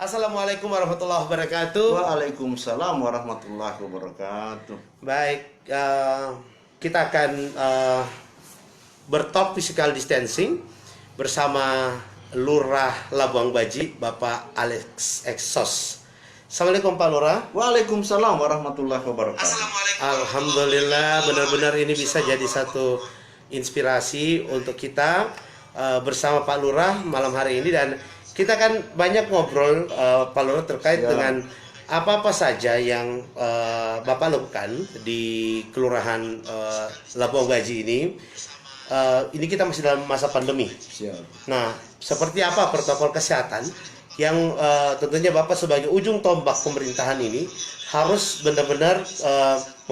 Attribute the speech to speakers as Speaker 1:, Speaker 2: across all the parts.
Speaker 1: Assalamualaikum warahmatullahi wabarakatuh.
Speaker 2: Waalaikumsalam warahmatullahi wabarakatuh.
Speaker 1: Baik, kita akan bertalk physical distancing bersama Lurah Labuang Baji, Bapak Alex Exos. Assalamualaikum Pak Lurah.
Speaker 2: Waalaikumsalam warahmatullahi wabarakatuh.
Speaker 1: Alhamdulillah, benar-benar ini bisa jadi satu inspirasi untuk kita bersama Pak Lurah malam hari ini, dan kita kan banyak ngobrol Pak Lurah terkait dengan apa-apa saja yang Bapak lakukan di Kelurahan Labuang Baji ini. Ini kita masih dalam masa pandemi. Nah, seperti apa protokol kesehatan yang tentunya Bapak sebagai ujung tombak pemerintahan ini harus benar-benar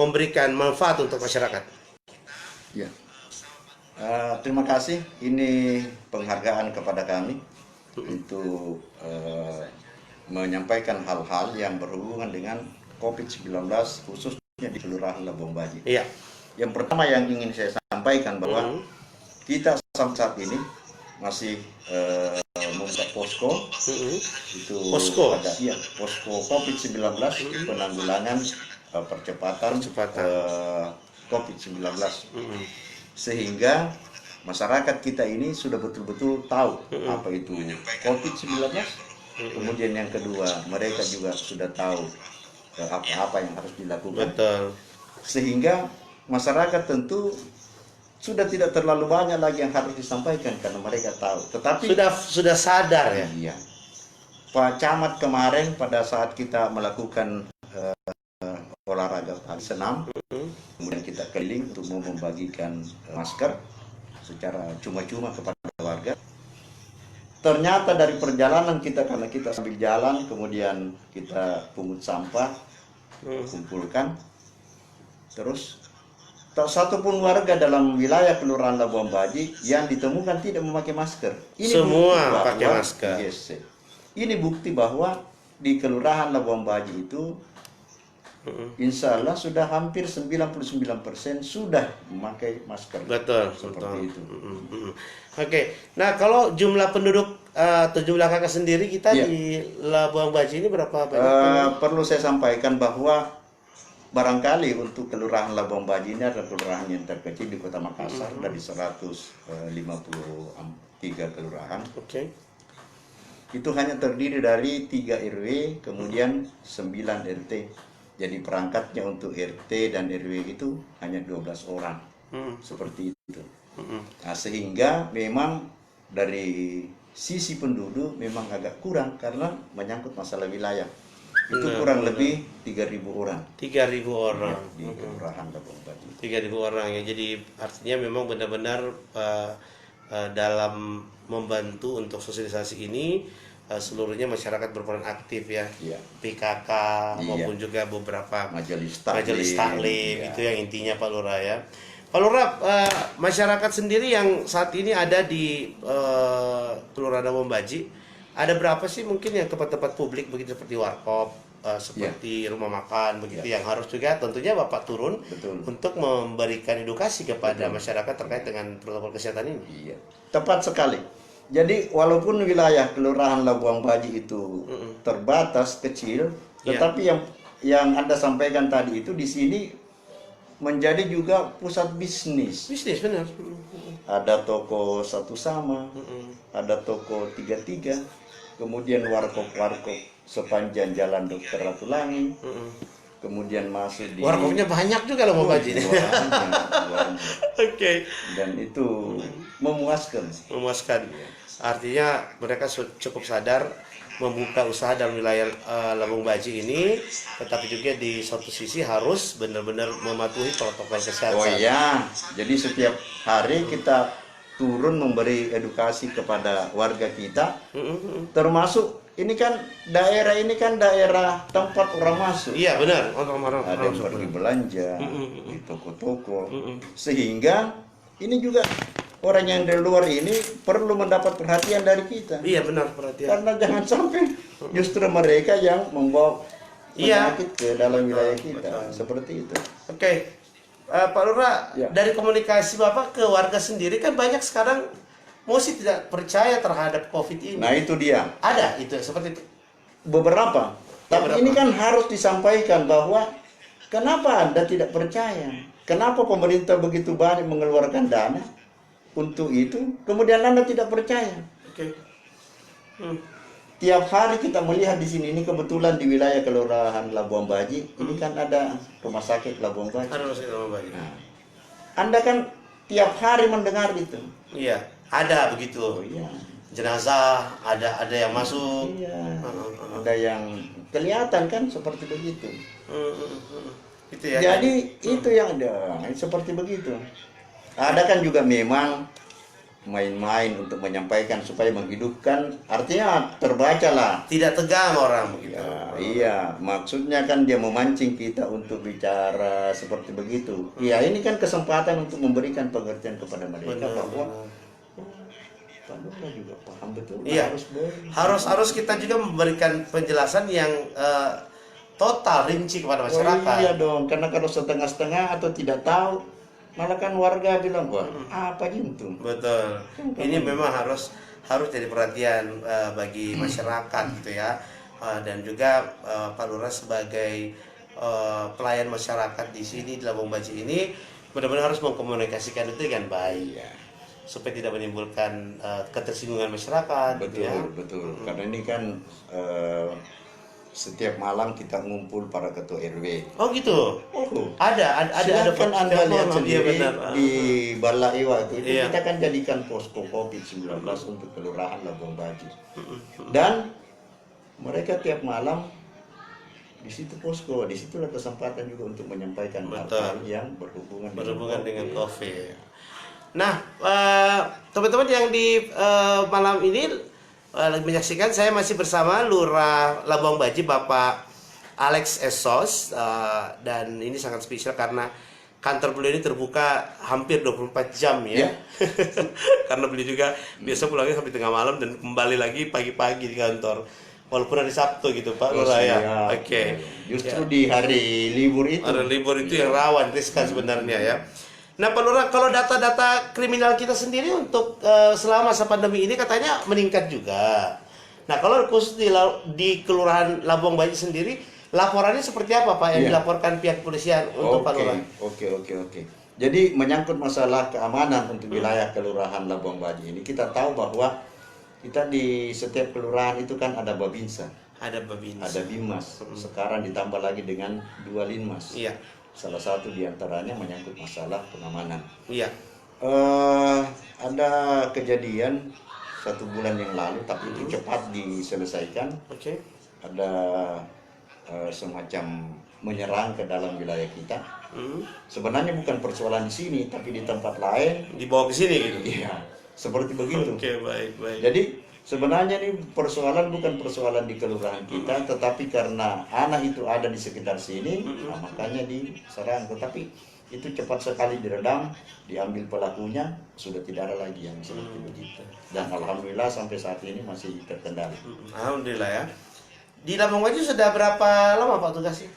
Speaker 1: memberikan manfaat untuk masyarakat.
Speaker 2: Ya. Terima kasih. Ini penghargaan kepada kami untuk menyampaikan hal-hal yang berhubungan dengan COVID-19 khususnya di Kelurahan Labuang Baji.
Speaker 1: Iya.
Speaker 2: Yang pertama yang ingin saya sampaikan bahwa kita sampai saat ini masih membuka posko. Itu
Speaker 1: Posko.
Speaker 2: ada posko COVID-19 penanggulangan percepatan COVID-19. Sehingga masyarakat kita ini sudah betul-betul tahu apa itu COVID-19. Kemudian yang kedua, mereka juga sudah tahu apa-apa yang harus dilakukan.
Speaker 1: Betul. Sehingga
Speaker 2: masyarakat tentu sudah tidak terlalu banyak lagi yang harus disampaikan karena mereka tahu. Tetapi
Speaker 1: sudah sadar ya.
Speaker 2: Iya. Pak Camat kemarin pada saat kita melakukan olahraga senam, kemudian kita keliling untuk membagikan masker secara cuma-cuma kepada warga. Ternyata dari perjalanan kita, karena kita sambil jalan, kemudian kita pungut sampah, kumpulkan, terus tak satu pun warga dalam wilayah Kelurahan Labuang Baji yang ditemukan tidak memakai masker.
Speaker 1: Ini semua pakai masker.
Speaker 2: Yes, ini bukti bahwa di Kelurahan Labuang Baji itu insya Allah sudah hampir 99% sudah memakai masker.
Speaker 1: Betul,
Speaker 2: seperti itu.
Speaker 1: Oke, nah kalau jumlah penduduk atau jumlah kakak sendiri kita di Labuang Baji ini berapa banyak?
Speaker 2: Perlu saya sampaikan bahwa barangkali untuk Kelurahan Labuang Baji ini adalah kelurahan yang terkecil di Kota Makassar dari 153 kelurahan.
Speaker 1: Oke.
Speaker 2: Itu hanya terdiri dari 3 RW, kemudian 9 RT. Jadi perangkatnya untuk RT dan RW itu hanya 12 orang. Seperti itu. Nah, sehingga memang dari sisi penduduk memang agak kurang karena menyangkut masalah wilayah. Itu kurang lebih 3.000 orang.
Speaker 1: 3.000 orang.
Speaker 2: Di Kelurahan Labuang Baji.
Speaker 1: 3.000 orang ya. Jadi artinya memang benar-benar dalam membantu untuk sosialisasi ini seluruhnya masyarakat berperan aktif ya. PKK maupun juga beberapa majelis taklim itu yang intinya Pak Lurah ya. Pak Lurah, masyarakat sendiri yang saat ini ada di Kelurahan Labuang Baji, ada berapa sih mungkin yang tempat-tempat publik begitu seperti warkop, seperti rumah makan begitu yang harus juga tentunya Bapak turun untuk memberikan edukasi kepada masyarakat terkait dengan protokol kesehatan ini.
Speaker 2: Tepat sekali. Jadi walaupun wilayah Kelurahan Labuang Baji itu terbatas kecil, tetapi yang Anda sampaikan tadi itu di sini menjadi juga pusat bisnis.
Speaker 1: Bisnis benar.
Speaker 2: Ada toko Satu Sama, ada toko 33, kemudian warkop-warkop sepanjang Jalan Dr. Ratulangi. Kemudian masuk di
Speaker 1: warkopnya banyak juga loh Bapak Baji. Oke.
Speaker 2: Dan itu memuaskan.
Speaker 1: Artinya mereka cukup sadar membuka usaha dalam wilayah Labuang Baji ini, tetapi juga di satu sisi harus benar-benar mematuhi protokol kesehatan.
Speaker 2: Oh iya, jadi setiap hari kita turun memberi edukasi kepada warga kita, termasuk ini kan daerah tempat orang masuk.
Speaker 1: Iya benar,
Speaker 2: ada yang pergi belanja di toko-toko, sehingga ini juga orang yang dari luar ini perlu mendapat perhatian dari kita.
Speaker 1: Iya benar, perhatian.
Speaker 2: Karena jangan sampai justru mereka yang membawa penyakit ke dalam wilayah kita. Seperti itu.
Speaker 1: Oke. Pak Lurah, dari komunikasi Bapak ke warga sendiri kan banyak sekarang masih tidak percaya terhadap COVID ini.
Speaker 2: Nah itu dia.
Speaker 1: Ada itu seperti itu.
Speaker 2: beberapa. Tapi ini kan harus disampaikan bahwa kenapa Anda tidak percaya? Kenapa pemerintah begitu banyak mengeluarkan dana untuk itu, kemudian Anda tidak percaya?
Speaker 1: Oke.
Speaker 2: Tiap hari kita melihat di sini, ini kebetulan di wilayah Kelurahan Labuan Baji, ini kan ada rumah sakit Labuan Baji.
Speaker 1: Ada masih sama Bagi.
Speaker 2: Nah, Anda kan tiap hari mendengar itu.
Speaker 1: Iya, ada begitu.
Speaker 2: Oh iya.
Speaker 1: Jenazah ada yang masuk.
Speaker 2: Iya. Ada yang kelihatan kan seperti begitu.
Speaker 1: Itu ya.
Speaker 2: Jadi itu yang ada seperti begitu. Ada kan juga memang main-main untuk menyampaikan supaya menghidupkan, artinya terbaca lah.
Speaker 1: Tidak tegang orang begitu.
Speaker 2: Ya, iya, maksudnya kan dia memancing kita untuk bicara seperti begitu. Ya ini kan kesempatan untuk memberikan pengertian kepada mereka bahwa Pak Lurah juga paham betul.
Speaker 1: Iya. Harus kita juga memberikan penjelasan yang total, rinci kepada masyarakat.
Speaker 2: Oh, iya dong, karena kalau setengah-setengah atau tidak tahu, malah kan warga bilang, wah apa itu?
Speaker 1: Betul. Ini memang harus jadi perhatian bagi masyarakat gitu ya. Dan juga Pak Lurah sebagai pelayan masyarakat di sini di Labuan Baji ini benar-benar harus mengkomunikasikan itu dengan baik ya, supaya tidak menimbulkan ketersinggungan masyarakat.
Speaker 2: Betul,
Speaker 1: gitu ya.
Speaker 2: betul. Karena ini kan setiap malam kita ngumpul para ketua RW.
Speaker 1: Oh gitu.
Speaker 2: Oh,
Speaker 1: Ada
Speaker 2: silakan Anda lihat sendiri
Speaker 1: benar.
Speaker 2: di Balai waktu itu
Speaker 1: Iya.
Speaker 2: kita kan jadikan posko COVID-19 untuk Kelurahan Labuan Baji. Dan mereka tiap malam di situ posko, di situlah kesempatan juga untuk menyampaikan hal-hal yang berhubungan
Speaker 1: dengan COVID. Nah, teman-teman yang di malam ini lagi menyaksikan, saya masih bersama Lurah Labuan Baji Bapak Alex Esos, dan ini sangat spesial karena kantor beliau ini terbuka hampir 24 jam ya. Karena beliau juga biasa pulangnya sampai tengah malam dan kembali lagi pagi-pagi di kantor. Walaupun hari Sabtu gitu Pak Lurah ya. Oke.
Speaker 2: Justru di hari libur itu.
Speaker 1: Hari libur itu yang rawan riskan sebenarnya ya. Nah Pak Lurah, kalau data-data kriminal kita sendiri untuk selama masa pandemi ini katanya meningkat juga. Nah kalau khusus di Kelurahan Labuan Baji sendiri, laporannya seperti apa Pak yang dilaporkan pihak kepolisian untuk Pak Lurah?
Speaker 2: Oke. Jadi menyangkut masalah keamanan untuk wilayah Kelurahan Labuan Baji ini, kita tahu bahwa kita di setiap kelurahan itu kan ada Babinsa,
Speaker 1: Ada Babinsa,
Speaker 2: ada Bimas. Sekarang ditambah lagi dengan 2 Linmas.
Speaker 1: Iya.
Speaker 2: Salah satu diantaranya menyangkut masalah pengamanan.
Speaker 1: Iya.
Speaker 2: Ada kejadian 1 bulan yang lalu, tapi itu cepat diselesaikan.
Speaker 1: Oke.
Speaker 2: Ada semacam menyerang ke dalam wilayah kita. Sebenarnya bukan persoalan di sini, tapi di tempat lain.
Speaker 1: Dibawa ke sini gitu.
Speaker 2: Iya, seperti begitu.
Speaker 1: Oke, baik.
Speaker 2: Jadi sebenarnya ini persoalan bukan persoalan di kelurahan kita, tetapi karena anak itu ada di sekitar sini, nah, makanya diserang. Tetapi itu cepat sekali diredam, diambil pelakunya, sudah tidak ada lagi yang seperti begitu. Dan alhamdulillah sampai saat ini masih terkendali.
Speaker 1: Alhamdulillah ya. Di Labuan Baji sudah berapa lama Pak tugasnya?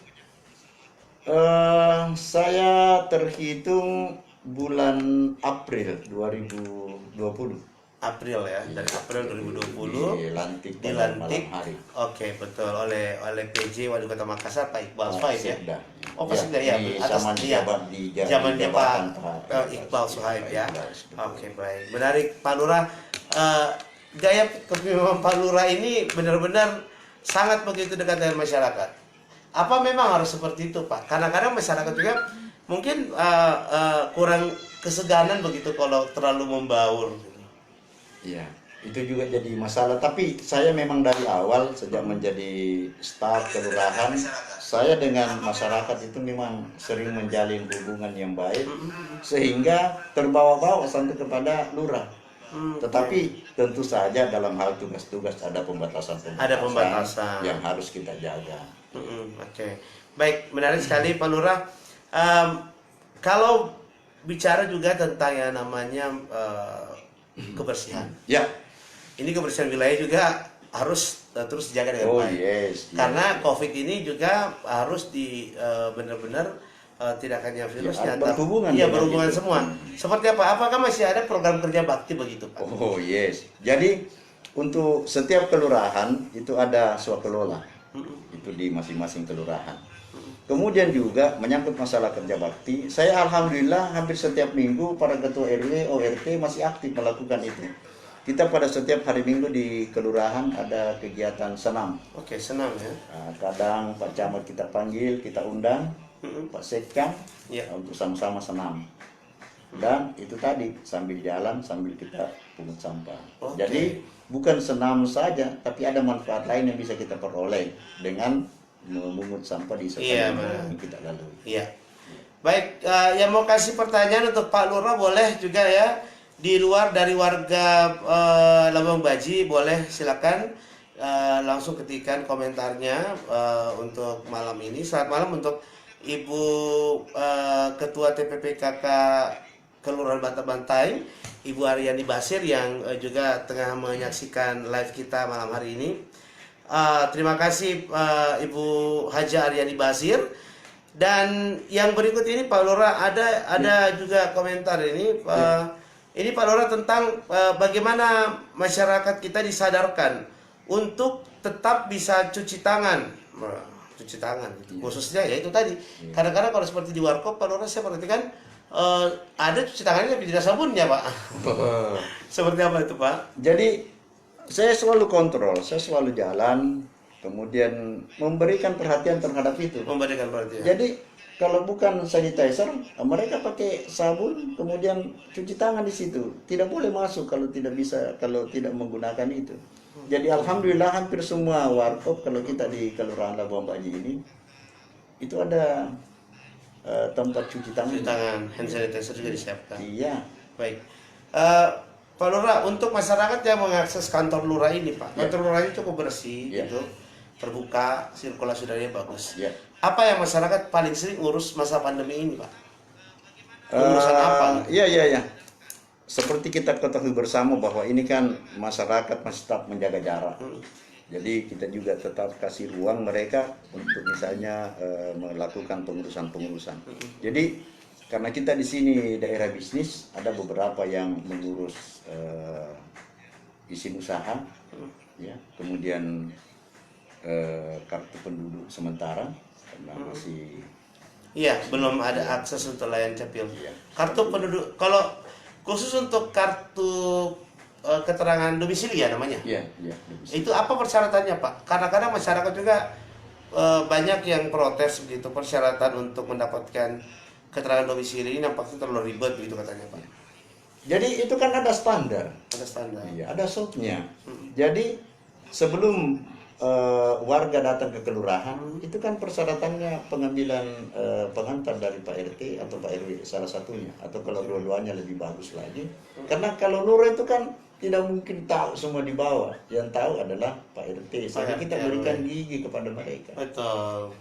Speaker 2: Saya terhitung bulan April 2020.
Speaker 1: April ya, dari April 2020
Speaker 2: dilantik
Speaker 1: malam
Speaker 2: hari.
Speaker 1: Oke, betul, oleh PJ Wali Kota Makassar Pak Iqbal Suhaib ya. Oh Pak Sekda ya,
Speaker 2: di
Speaker 1: atas zaman dia Pak Iqbal Suhaib ya. Oke, baik. Menarik Pak Lurah. Gaya kepemimpinan Pak Lurah ini benar-benar sangat begitu dekat dengan masyarakat. Apa memang harus seperti itu Pak? Kadang-kadang masyarakat juga mungkin kurang keseganan begitu kalau terlalu membaur.
Speaker 2: Iya, itu juga jadi masalah. Tapi saya memang dari awal sejak menjadi staf kelurahan, saya dengan masyarakat itu memang sering menjalin hubungan yang baik, sehingga terbawa-bawa sampai kepada lurah. Tetapi tentu saja dalam hal tugas-tugas ada pembatasan yang harus kita jaga.
Speaker 1: Oke. Baik, menarik sekali Pak Lurah. Kalau bicara juga tentang yang namanya kebersihan.
Speaker 2: Ya.
Speaker 1: Ini kebersihan wilayah juga harus terus dijaga dengan baik. Karena COVID ini juga harus benar-benar tidak hanya virusnya, berhubungan semua. Seperti apa? Apakah masih ada program kerja bakti begitu, Pak?
Speaker 2: Oh yes. Jadi untuk setiap kelurahan itu ada swakelola, itu di masing-masing kelurahan. Kemudian juga menyangkut masalah kerja bakti, saya alhamdulillah hampir setiap minggu para ketua RW, ORT masih aktif melakukan itu. Kita pada setiap hari Minggu di kelurahan ada kegiatan senam.
Speaker 1: Oke, senam ya.
Speaker 2: Nah, kadang Pak Camat kita panggil, kita undang, Pak Sekam,
Speaker 1: Ya.
Speaker 2: untuk sama-sama senam. Dan itu tadi sambil jalan sambil kita pungut sampah.
Speaker 1: Oke.
Speaker 2: Jadi bukan senam saja, tapi ada manfaat lain yang bisa kita peroleh dengan memungut sampah di
Speaker 1: Iya,
Speaker 2: sepanjang
Speaker 1: benar.
Speaker 2: yang kita lalui.
Speaker 1: Iya. Baik, yang mau kasih pertanyaan untuk Pak Lurah boleh juga ya. Di luar dari warga Labuan Baji boleh silakan langsung ketikkan komentarnya untuk malam ini. Selamat malam untuk Ibu Ketua TPPKK Kelurahan Bata Bantai, Ibu Aryani Basir yang juga tengah menyaksikan live kita malam hari ini. Terima kasih Ibu Haja Aryani Basir. Dan yang berikut ini Pak Lurah ada juga komentar ini ini Pak Lurah tentang bagaimana masyarakat kita disadarkan untuk tetap bisa cuci tangan gitu. Khususnya ya itu tadi kadang-kadang kalau seperti di warkop Pak Lurah saya perhatikan ada cuci tangannya tapi tidak sabunnya Pak. Seperti apa itu Pak?
Speaker 2: Jadi saya selalu kontrol, saya selalu jalan, kemudian memberikan perhatian terhadap itu.
Speaker 1: Memberikan perhatian.
Speaker 2: Jadi kalau bukan sanitizer, mereka pakai sabun, kemudian cuci tangan di situ. Tidak boleh masuk kalau tidak menggunakan itu. Jadi alhamdulillah hampir semua warkop kalau kita di Kelurahan Labuan Baji ini itu ada tempat cuci tangan.
Speaker 1: Cuci tangan, hand sanitizer juga disiapkan.
Speaker 2: Iya.
Speaker 1: Baik. Pak Lurah, untuk masyarakat yang mengakses kantor lurah ini, Pak, kantor lurah ini cukup bersih, gitu, terbuka, sirkulasi udaranya bagus. Apa yang masyarakat paling sering urus masa pandemi ini, Pak? Urusan apa?
Speaker 2: Iya. Seperti kita ketahui bersama bahwa ini kan masyarakat masih tetap menjaga jarak. Jadi kita juga tetap kasih ruang mereka untuk misalnya melakukan pengurusan-pengurusan. Jadi karena kita di sini daerah bisnis, ada beberapa yang mengurus izin usaha, ya, kemudian kartu penduduk sementara karena masih
Speaker 1: belum ada akses untuk layanan capil.
Speaker 2: Iya.
Speaker 1: Kartu penduduk, kalau khusus untuk kartu keterangan domisili ya namanya.
Speaker 2: Iya.
Speaker 1: Itu apa persyaratannya Pak? Kadang-kadang masyarakat juga banyak yang protes begitu persyaratan untuk mendapatkan keterangan domisili ini nampaknya terlalu ribet begitu katanya Pak.
Speaker 2: Jadi itu kan ada standar.
Speaker 1: Ada standar.
Speaker 2: Iya, ada SOP-nya. Jadi sebelum warga datang ke kelurahan, itu kan persyaratannya pengambilan pengantar dari Pak RT atau Pak RW salah satunya, atau kalau dua-duanya lebih bagus lagi. Karena kalau lurah itu kan tidak mungkin tahu semua di bawah. Yang tahu adalah Pak RT. Sehingga kita berikan gigi kepada mereka.
Speaker 1: Betul.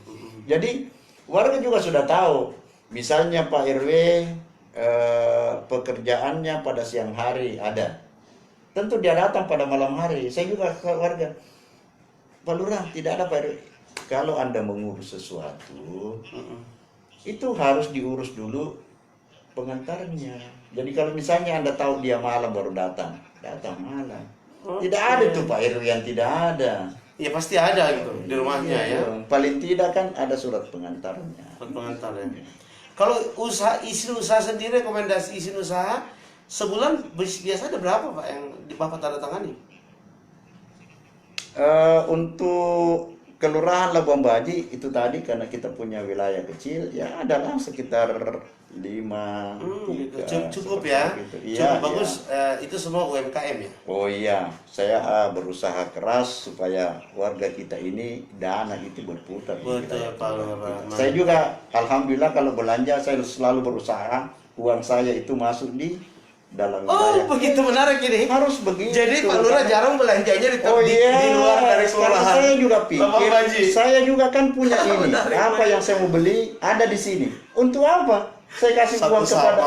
Speaker 2: Jadi warga juga sudah tahu. Misalnya Pak RW pekerjaannya pada siang hari ada. Tentu dia datang pada malam hari. Saya juga ke warga, Pak Lurah tidak ada Pak RW. Kalau Anda mengurus sesuatu, itu harus diurus dulu pengantarnya. Jadi kalau misalnya Anda tahu dia malam baru datang malam. Tidak ada tuh Pak RW yang tidak ada.
Speaker 1: Ya pasti ada gitu di rumahnya ya.
Speaker 2: Paling tidak kan ada surat pengantarnya.
Speaker 1: Pengantar ya. Kalau izin usaha sendiri, rekomendasi izin usaha sebulan biasa ada berapa Pak yang Bapak tanda tangani?
Speaker 2: Untuk Kelurahan Labuan Baji itu tadi karena kita punya wilayah kecil ya adalah sekitar 5
Speaker 1: cukup ya.
Speaker 2: Gitu.
Speaker 1: Cukup bagus. Itu semua UMKM ya.
Speaker 2: Oh iya, saya berusaha keras supaya warga kita ini dana itu berputar.
Speaker 1: Betul Pak Lurah.
Speaker 2: Saya juga alhamdulillah kalau belanja saya selalu berusaha uang saya itu masuk di dalam wilayah.
Speaker 1: Begitu menarik ini.
Speaker 2: Harus begitu.
Speaker 1: Jadi Pak Lurah jarang belanjanya di luar dari kelurahan.
Speaker 2: Saya juga pikir, saya juga kan punya ini. Apa yang saya mau beli ada di sini. Untuk apa? Saya kasih uang kepada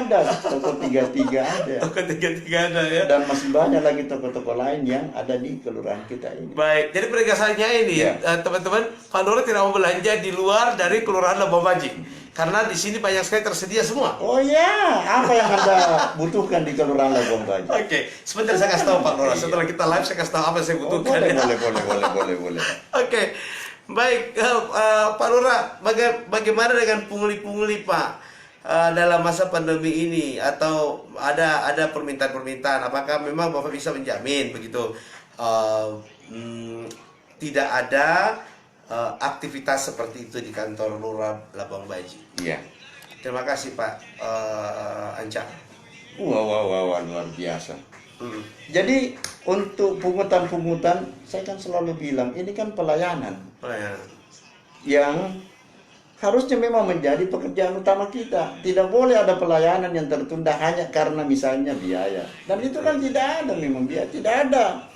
Speaker 2: ada toko 33 ada.
Speaker 1: Toko 33 ada ya.
Speaker 2: Dan masih banyak lagi toko-toko lain yang ada di kelurahan kita ini.
Speaker 1: Baik, jadi penegasannya ini teman-teman, Pak Lurah tidak mau belanja di luar dari Kelurahan Labuan Baji. Karena di sini banyak sekali tersedia semua.
Speaker 2: Oh ya, apa yang Anda butuhkan di Kelurahan Labuan Bajo?
Speaker 1: Oke, sebentar saya kasih tahu Pak Lurah. Setelah kita live saya kasih tahu apa yang saya
Speaker 2: Oh,
Speaker 1: butuhkan.
Speaker 2: boleh.
Speaker 1: Oke, baik Pak Lurah, bagaimana dengan pungli-pungli Pak dalam masa pandemi ini, atau ada permintaan-permintaan? Apakah memang Bapak bisa menjamin begitu tidak ada aktivitas seperti itu di kantor Lurah Labuan Bajo?
Speaker 2: Iya.
Speaker 1: Terima kasih Pak Anca.
Speaker 2: Wah, luar biasa. Jadi untuk pungutan-pungutan, saya kan selalu bilang ini kan pelayanan yang harusnya memang menjadi pekerjaan utama kita. Tidak boleh ada pelayanan yang tertunda hanya karena misalnya biaya. Dan itu kan tidak ada memang biaya, tidak ada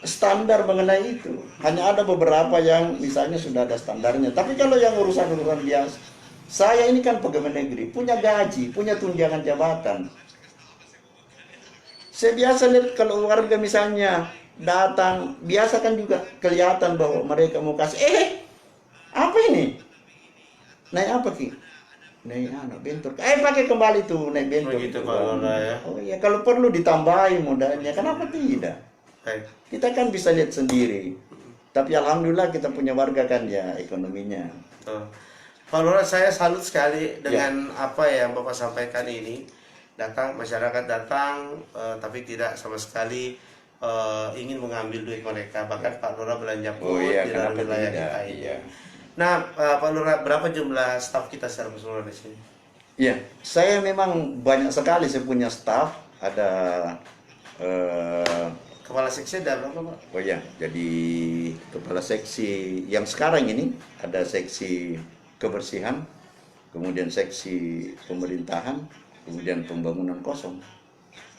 Speaker 2: standar mengenai itu. Hanya ada beberapa yang misalnya sudah ada standarnya. Tapi kalau yang urusan-urusan biasa, saya ini kan pegawai negeri, punya gaji, punya tunjangan jabatan. Saya biasa lihat kalau warga misalnya datang, biasa kan juga kelihatan bahwa mereka mau kasih, apa ini? Naik apa Ki? Naik bentor. Pakai kembali tuh naik bentor.
Speaker 1: Begitu Pak Lurah ya.
Speaker 2: Oh iya, kalau perlu ditambahin modalnya, kenapa tidak?
Speaker 1: Baik.
Speaker 2: Kita kan bisa lihat sendiri. Tapi alhamdulillah kita punya warga kan ya ekonominya.
Speaker 1: Pak Lurah, saya salut sekali dengan apa yang Bapak sampaikan ini. Masyarakat datang, tapi tidak sama sekali ingin mengambil duit mereka. Bahkan Pak Lurah belanja pun di dalam wilayah kita ini.
Speaker 2: Iya.
Speaker 1: Nah, Pak Lurah, berapa jumlah staf kita secara keseluruhan di sini?
Speaker 2: Iya, saya memang banyak sekali. Saya punya staf, ada
Speaker 1: Kepala seksi ada berapa Pak?
Speaker 2: oh ya, jadi kepala seksi yang sekarang ini ada seksi kebersihan, kemudian seksi pemerintahan, kemudian pembangunan kosong.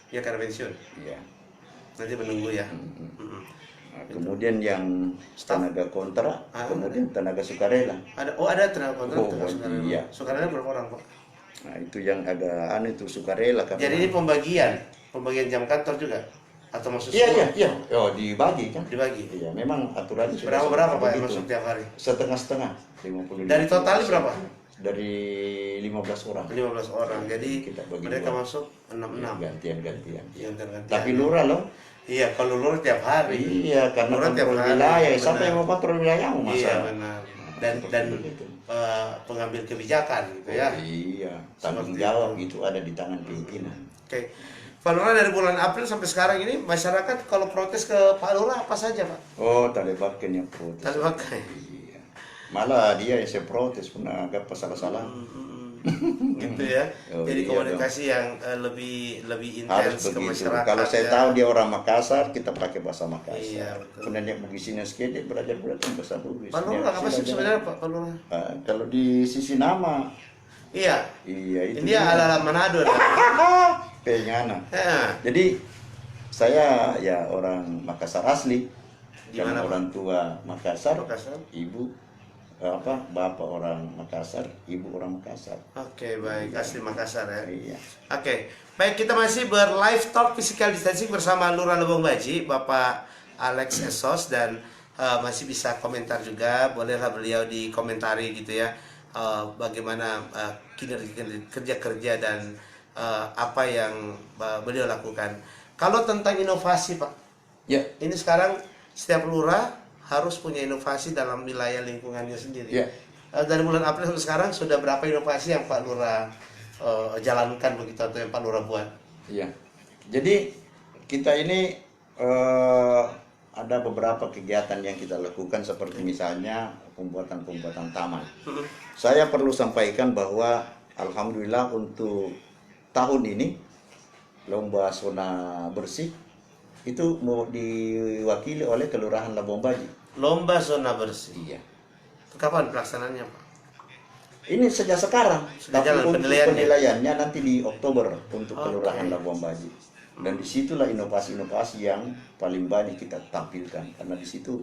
Speaker 1: Ya, karena pensiun.
Speaker 2: Iya.
Speaker 1: Nanti menunggu ya.
Speaker 2: Nah, kemudian yang tenaga kontrak, kemudian tenaga sukarela.
Speaker 1: Ada tenaga kontrak, tenaga sukarela.
Speaker 2: Iya.
Speaker 1: Sukarela berapa orang Pak?
Speaker 2: Nah, itu yang agak aneh itu sukarela.
Speaker 1: Jadi ini pembagian jam kantor juga? Atau maksud
Speaker 2: Iya. Oh, dibagi kan?
Speaker 1: Dibagi.
Speaker 2: Iya, memang aturannya sudah
Speaker 1: Berapa Pak yang
Speaker 2: begitu.
Speaker 1: masuk tiap hari?
Speaker 2: Setengah-setengah, 50.
Speaker 1: Dari totalnya berapa?
Speaker 2: Dari 15 orang.
Speaker 1: 15 orang. Jadi
Speaker 2: Kita bagi
Speaker 1: mereka
Speaker 2: dua.
Speaker 1: masuk 6-6.
Speaker 2: Gantian-gantian.
Speaker 1: Yang tergantian.
Speaker 2: Tapi lurah loh.
Speaker 1: Iya, kalau lurah tiap hari.
Speaker 2: Iya, karena
Speaker 1: Lurah tiap
Speaker 2: kontrol
Speaker 1: hari,
Speaker 2: wilayah.
Speaker 1: benar.
Speaker 2: Siapa yang mau kontrol wilayahmu masa?
Speaker 1: Iya, benar. Dan
Speaker 2: Begitu.
Speaker 1: pengambil kebijakan gitu ya.
Speaker 2: Iya, tanggung
Speaker 1: Seperti
Speaker 2: jawab itu ada di tangan pimpinan.
Speaker 1: Oke. Pak Lurah, dari bulan April sampai sekarang ini masyarakat kalau protes ke Pak Lurah apa saja Pak?
Speaker 2: Oh, talibakan yang protes.
Speaker 1: Talibakan.
Speaker 2: Iya. Malah dia yang saya protes pernah agak salah-salah.
Speaker 1: Gitu ya.
Speaker 2: Oh,
Speaker 1: Jadi
Speaker 2: iya
Speaker 1: komunikasi yang lebih
Speaker 2: Harus
Speaker 1: intens ke
Speaker 2: begitu.
Speaker 1: masyarakat.
Speaker 2: Kalau saya
Speaker 1: ya.
Speaker 2: tahu dia orang Makassar, kita pakai bahasa Makassar.
Speaker 1: Iya, betul.
Speaker 2: Kemudian yang Bugisinya sedikit belajar bahasa Bugis.
Speaker 1: Pak Lurah apa sih sebenarnya Pak Lurah?
Speaker 2: Kalau di sisi nama,
Speaker 1: Iya.
Speaker 2: itu
Speaker 1: Ini ala Manado.
Speaker 2: Penyana.
Speaker 1: Ya.
Speaker 2: Jadi saya ya orang Makassar asli.
Speaker 1: Di mana, Pak?
Speaker 2: Orang tua Makassar,
Speaker 1: Makassar.
Speaker 2: ibu bapak orang Makassar, ibu orang Makassar.
Speaker 1: Oke, baik, asli Makassar ya.
Speaker 2: Iya.
Speaker 1: Oke, baik, kita masih live talk physical distancing bersama Lurah Labuan Bajo, Bapak Alex Esos, dan masih bisa komentar juga, bolehlah beliau dikomentari gitu ya, bagaimana kinerja kerja dan apa yang beliau lakukan. Kalau tentang inovasi Pak,
Speaker 2: Ya.
Speaker 1: ini sekarang setiap lurah harus punya inovasi dalam wilayah lingkungannya sendiri.
Speaker 2: Ya.
Speaker 1: Dari bulan April sampai sekarang sudah berapa inovasi yang Pak Lurah jalankan begitu, atau yang Pak Lurah buat?
Speaker 2: Iya. Jadi kita ini ada beberapa kegiatan yang kita lakukan seperti misalnya pembuatan taman. Saya perlu sampaikan bahwa alhamdulillah untuk tahun ini lomba zona bersih itu mau diwakili oleh Kelurahan Labuan Bajo.
Speaker 1: Lomba zona bersih.
Speaker 2: Iya.
Speaker 1: Kapan pelaksanaannya Pak?
Speaker 2: Ini sejak sekarang.
Speaker 1: Sudah
Speaker 2: Tapi
Speaker 1: jalan
Speaker 2: untuk
Speaker 1: penilaiannya?
Speaker 2: penilaiannya nanti di Oktober untuk
Speaker 1: Oke.
Speaker 2: Kelurahan Labuan Bajo. Dan disitulah inovasi-inovasi yang paling banyak kita tampilkan karena di situ